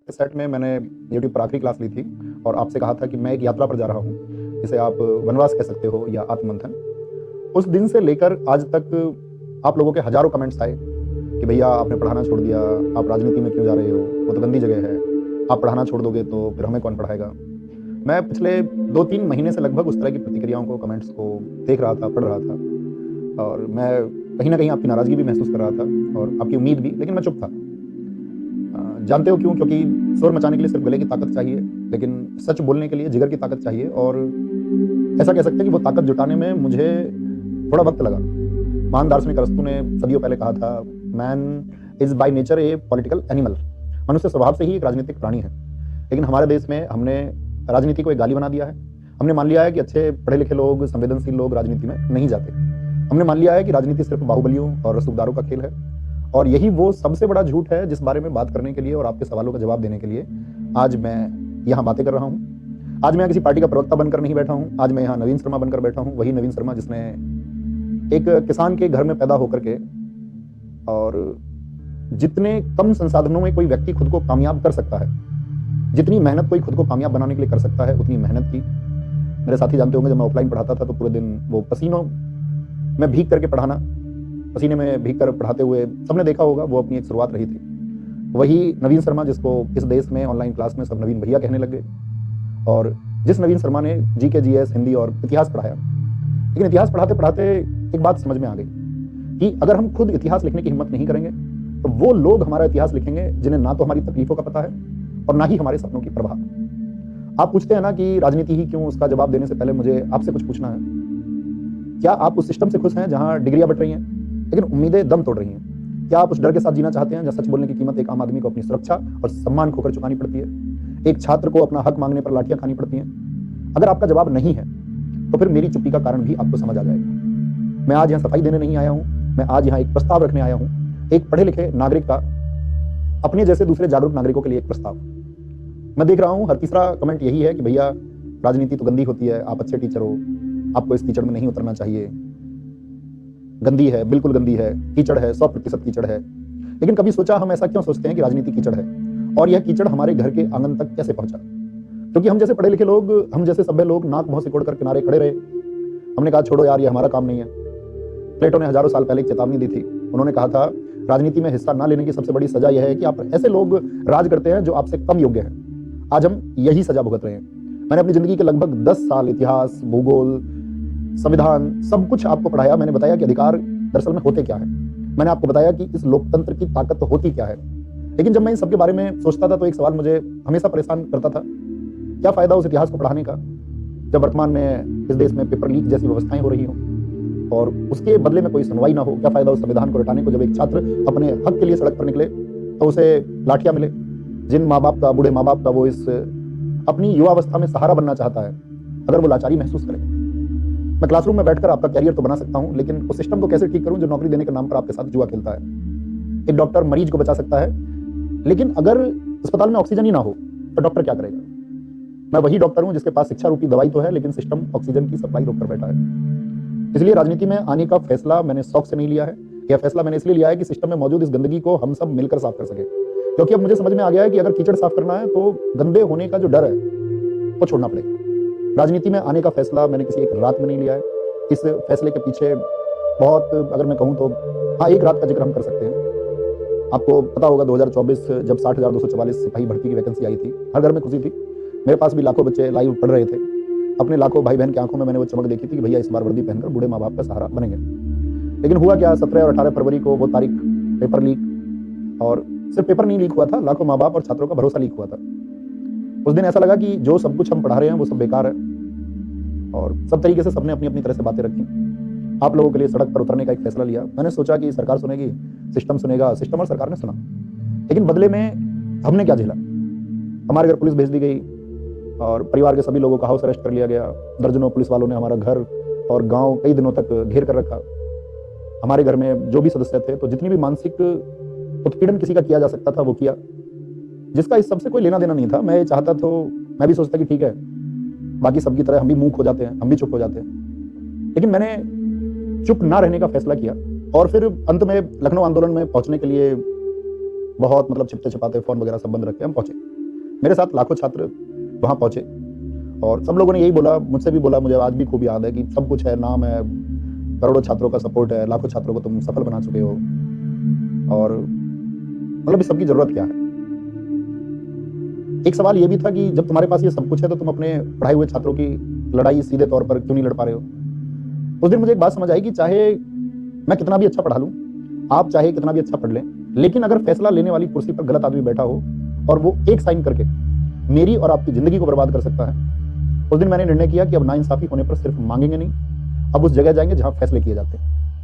Set में मैंने YouTube पर आखिरी क्लास ली थी और आपसे कहा था कि मैं एक यात्रा पर जा रहा हूँ, जिसे आप वनवास कह सकते हो या आत्ममंथन। उस दिन से लेकर आज तक आप लोगों के हज़ारों कमेंट्स आए कि भैया आपने पढ़ाना छोड़ दिया, आप राजनीति में क्यों जा रहे हो? वो तो गंदी जगह है, आप पढ़ाना छोड़ दोगे तो फिर हमें कौन पढ़ाएगा? मैं पिछले 2-3 महीने से लगभग उस तरह की प्रतिक्रियाओं को, कमेंट्स को देख रहा था, पढ़ रहा था और मैं कहीं न कहीं आपकी नाराज़गी भी महसूस कर रहा था और आपकी उम्मीद भी, लेकिन मैं चुप था। जानते हो क्यों? क्योंकि शोर मचाने के लिए सिर्फ गले की ताकत चाहिए, लेकिन सच बोलने के लिए जिगर की ताकत चाहिए और ऐसा कह सकते हैं कि वो ताकत जुटाने में मुझे थोड़ा वक़्त लगा। महान दार्शनिक अरस्तू ने सदियों पहले कहा था, man is by nature A political animal. मनुष्य स्वभाव से ही एक राजनीतिक प्राणी है। लेकिन हमारे देश में हमने राजनीति को एक गाली बना दिया है। हमने मान लिया है कि अच्छे पढ़े-लिखे लोग, संवेदनशील लोग राजनीति में नहीं जाते। हमने मान लिया है कि राजनीति सिर्फ बाहुबलियों और रसूखदारों का खेल है और यही वो सबसे बड़ा झूठ है जिस बारे में बात करने के लिए और आपके सवालों का जवाब देने के लिए आज मैं यहाँ बातें कर रहा हूँ। आज मैं किसी पार्टी का प्रवक्ता बनकर नहीं बैठा हूँ। आज मैं यहाँ नवीन शर्मा बनकर बैठा हूँ। वही नवीन शर्मा जिसने एक किसान के घर में पैदा होकर के और जितने कम संसाधनों में कोई व्यक्ति खुद को कामयाब कर सकता है, जितनी मेहनत कोई खुद को कामयाब बनाने के लिए कर सकता है, उतनी मेहनत की। मेरे साथी जानते होंगे, जब मैं ऑफलाइन पढ़ाता था तो पूरे दिन वो पसीनों में भीग करके पढ़ाना, पसीने में भीग कर पढ़ाते हुए सबने देखा होगा, वो अपनी एक शुरुआत रही थी। वही नवीन शर्मा जिसको इस देश में ऑनलाइन क्लास में सब नवीन भैया कहने लग गए और जिस नवीन शर्मा ने जीके, जीएस, हिंदी और इतिहास पढ़ाया। लेकिन इतिहास पढ़ाते पढ़ाते एक बात समझ में आ गई कि अगर हम खुद इतिहास लिखने की हिम्मत नहीं करेंगे तो वो लोग हमारा इतिहास लिखेंगे जिन्हें ना तो हमारी तकलीफों का पता है और ना ही हमारे सपनों की परवाह। आप पूछते हैं ना कि राजनीति ही क्यों? उसका जवाब देने से पहले मुझे आपसे कुछ पूछना है। क्या आप उस सिस्टम से खुश हैं जहां डिग्रियां बट रही हैं लेकिन उम्मीदें दम तोड़ रही हैं? क्या आप उस डर के साथ जीना चाहते हैं जहां सच बोलने की कीमत एक आम आदमी को अपनी सुरक्षा और सम्मान खोकर चुकानी पड़ती है? एक छात्र को अपना हक मांगने पर लाठियां खानी पड़ती हैं? अगर आपका जवाब नहीं है तो फिर मेरी चुप्पी का कारण भी आपको समझ आ जाएगा। मैं आज यहाँ सफाई देने नहीं आया हूँ, मैं आज यहाँ एक प्रस्ताव रखने आया हूँ, एक पढ़े लिखे नागरिक का अपने जैसे दूसरे जागरूक नागरिकों के लिए एक प्रस्ताव। मैं देख रहा हूँ हर तीसरा कमेंट यही है कि भैया राजनीति तो गंदी होती है, आप अच्छे टीचर हो, आपको इस कीचड़ में नहीं उतरना चाहिए, गंदी है, बिल्कुल गंदी है, कीचड़ है, 100% कीचड़ है। लेकिन कभी सोचा हम ऐसा क्यों सोचते हैं कि राजनीति कीचड़ है और यह कीचड़ हमारे घर के आंगन तक कैसे पहुंचा? क्योंकि हम जैसे पढ़े लिखे लोग, हम जैसे सभ्य लोग नाक मुंह सिकोड़ कर किनारे खड़े रहे। हमने कहा छोड़ो यार, ये हमारा काम नहीं है। प्लेटो ने हजारों साल पहले एक चेतावनी दी थी। उन्होंने कहा था राजनीति में हिस्सा ना लेने की सबसे बड़ी सजा यह है कि आप ऐसे लोग राज करते हैं जो आपसे कम योग्य हैं। आज हम यही सजा भुगत रहे हैं। मैंने अपनी जिंदगी के लगभग 10 साल इतिहास, भूगोल, संविधान, सब कुछ आपको पढ़ाया। मैंने बताया कि अधिकार दरअसल में होते क्या है। मैंने आपको बताया कि इस लोकतंत्र की ताकत तो होती क्या है। लेकिन जब मैं इन सबके बारे में सोचता था तो एक सवाल मुझे हमेशा परेशान करता था, क्या फायदा उस इतिहास को पढ़ाने का जब वर्तमान में इस देश में पेपर लीक जैसी व्यवस्थाएं हो रही हों और उसके बदले में कोई सुनवाई ना हो? क्या फायदा उस संविधान को रटाने को जब एक छात्र अपने हक के लिए सड़क पर निकले तो उसे लाठियां मिले? जिन माँ बाप का, बूढ़े माँ बाप का वो इस अपनी युवावस्था में सहारा बनना चाहता है, अगर वो लाचारी महसूस करे। मैं क्लासरूम में बैठकर आपका कैरियर तो बना सकता हूं, लेकिन उस सिस्टम को कैसे ठीक करूं जो नौकरी देने के नाम पर आपके साथ जुआ खेलता है? एक डॉक्टर मरीज को बचा सकता है, लेकिन अगर अस्पताल में ऑक्सीजन ही ना हो तो डॉक्टर क्या करेगा? मैं वही डॉक्टर हूं जिसके पास शिक्षा रूपी दवाई तो है, लेकिन सिस्टम ऑक्सीजन की सप्लाई रोक कर बैठा है। इसलिए राजनीति में आने का फैसला मैंने शौक से नहीं लिया है। यह फैसला मैंने इसलिए लिया है कि सिस्टम में मौजूद इस गंदगी को हम सब मिलकर साफ कर सके। क्योंकि अब मुझे समझ में आ गया है कि अगर कीचड़ साफ करना है तो गंदे होने का जो डर है वो छोड़ना पड़ेगा। राजनीति में आने का फैसला मैंने किसी एक रात में नहीं लिया है। इस फैसले के पीछे बहुत, अगर मैं कहूं तो हाँ, एक रात का जिक्र हम कर सकते हैं। आपको पता होगा 2024 जब 60,244 सिपाही भर्ती की वैकेंसी आई थी, हर घर में खुशी थी। मेरे पास भी लाखों बच्चे लाइव पढ़ रहे थे। अपने लाखों भाई बहन की आंखों में मैंने वो चमक देखी थी कि भैया इस बार वर्दी पहनकर बूढ़े माँ बाप का सहारा बनेंगे। लेकिन हुआ क्या? 17 और 18 फरवरी को वो तारीख, पेपर लीक, और सिर्फ पेपर नहीं लीक हुआ था, लाखों माँ बाप और छात्रों का भरोसा लीक हुआ था। उस दिन ऐसा लगा कि जो सब कुछ हम पढ़ा रहे हैं वो सब बेकार है और सब तरीके से सबने अपनी अपनी तरह से बातें रखी। आप लोगों के लिए सड़क पर उतरने का एक फैसला लिया। मैंने सोचा कि सरकार सुनेगी, सिस्टम सुनेगा। सिस्टम और सरकार ने सुना, लेकिन बदले में हमने क्या झेला? हमारे घर पुलिस भेज दी गई और परिवार के सभी लोगों का हाउस अरेस्ट कर लिया गया। दर्जनों पुलिस वालों ने हमारा घर और गांव कई दिनों तक घेर कर रखा। हमारे घर में जो भी सदस्य थे, तो जितनी भी मानसिक उत्पीड़न किसी का किया जा सकता था वो किया, जिसका इस सबसे कोई लेना देना नहीं था। मैं ये चाहता तो मैं भी सोचता कि ठीक है, बाकी सबकी तरह हम भी मूक हो जाते हैं, हम भी चुप हो जाते हैं। लेकिन मैंने चुप ना रहने का फैसला किया और फिर अंत में लखनऊ आंदोलन में पहुंचने के लिए बहुत, मतलब छिपते छिपाते फोन वगैरह सब बंद रख के हम पहुंचे। मेरे साथ लाखों छात्र वहाँ पहुँचे और सब लोगों ने यही बोला, मुझसे भी बोला, मुझे आज भी खूब याद है कि सब कुछ है, नाम है, करोड़ों छात्रों का सपोर्ट है, लाखों छात्रों को तुम सफल बना चुके हो और मतलब इस सब की ज़रूरत क्या है? एक सवाल ये भी था कि जब तुम्हारे पास ये सब कुछ है तो तुम अपने पढ़ाए हुए छात्रों की लड़ाई सीधे तौर पर क्यों नहीं लड़ पा रहे हो? उस दिन मुझे एक बात समझ आई कि चाहे मैं कितना भी अच्छा पढ़ा लूँ, आप चाहे कितना भी अच्छा पढ़ लें, लेकिन अगर फैसला लेने वाली कुर्सी पर गलत आदमी बैठा हो और वो एक साइन करके मेरी और आपकी ज़िंदगी को बर्बाद कर सकता है, उस दिन मैंने निर्णय किया कि अब नाइंसाफ़ी होने पर सिर्फ माँगेंगे नहीं, अब उस जगह जाएँगे जहाँ फैसले किए जाते हैं।